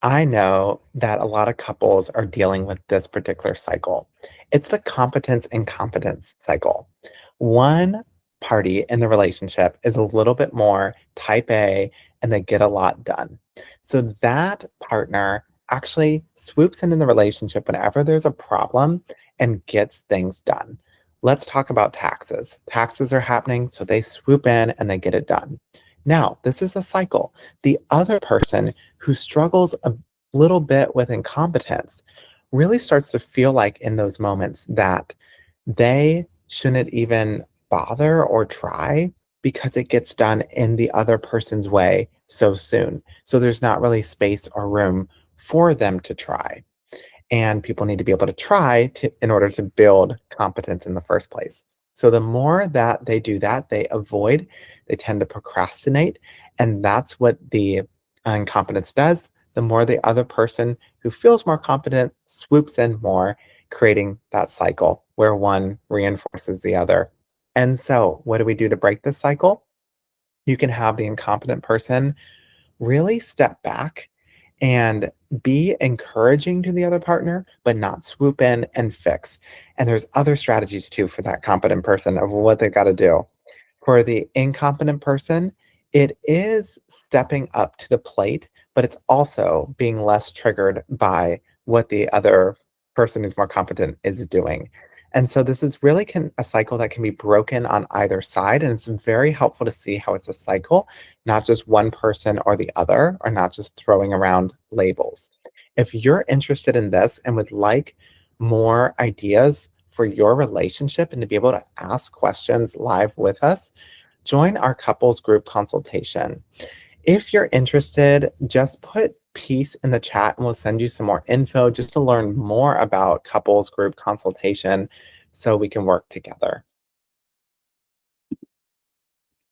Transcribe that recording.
I know that a lot of couples are dealing with this particular cycle. It's the competence-incompetence cycle. One party in the relationship is a little bit more type A and they get a lot done. So that partner actually swoops in the relationship whenever there's a problem and gets things done. Let's talk about taxes. Taxes are happening, so they swoop in and they get it done. Now, this is a cycle. The other person who struggles a little bit with incompetence really starts to feel like in those moments that they shouldn't even bother or try because it gets done in the other person's way so soon. So there's not really space or room for them to try. And people need to be able to try in order to build competence in the first place. So the more that they do that, they avoid, they tend to procrastinate. And that's what the incompetence does. The more the other person who feels more competent swoops in more, creating that cycle where one reinforces the other. And so, what do we do to break this cycle? You can have the incompetent person really step back and be encouraging to the other partner, but not swoop in and fix. And there's other strategies too for that competent person of what they've got to do. For the incompetent person, it is stepping up to the plate, but it's also being less triggered by what the other person who's more competent is doing. And so this is really a cycle that can be broken on either side. And it's very helpful to see how it's a cycle, not just one person or the other, or not just throwing around labels. If you're interested in this and would like more ideas for your relationship and to be able to ask questions live with us, join our couples group consultation. If you're interested, just put peace in the chat and we'll send you some more info just to learn more about couples group consultation so we can work together.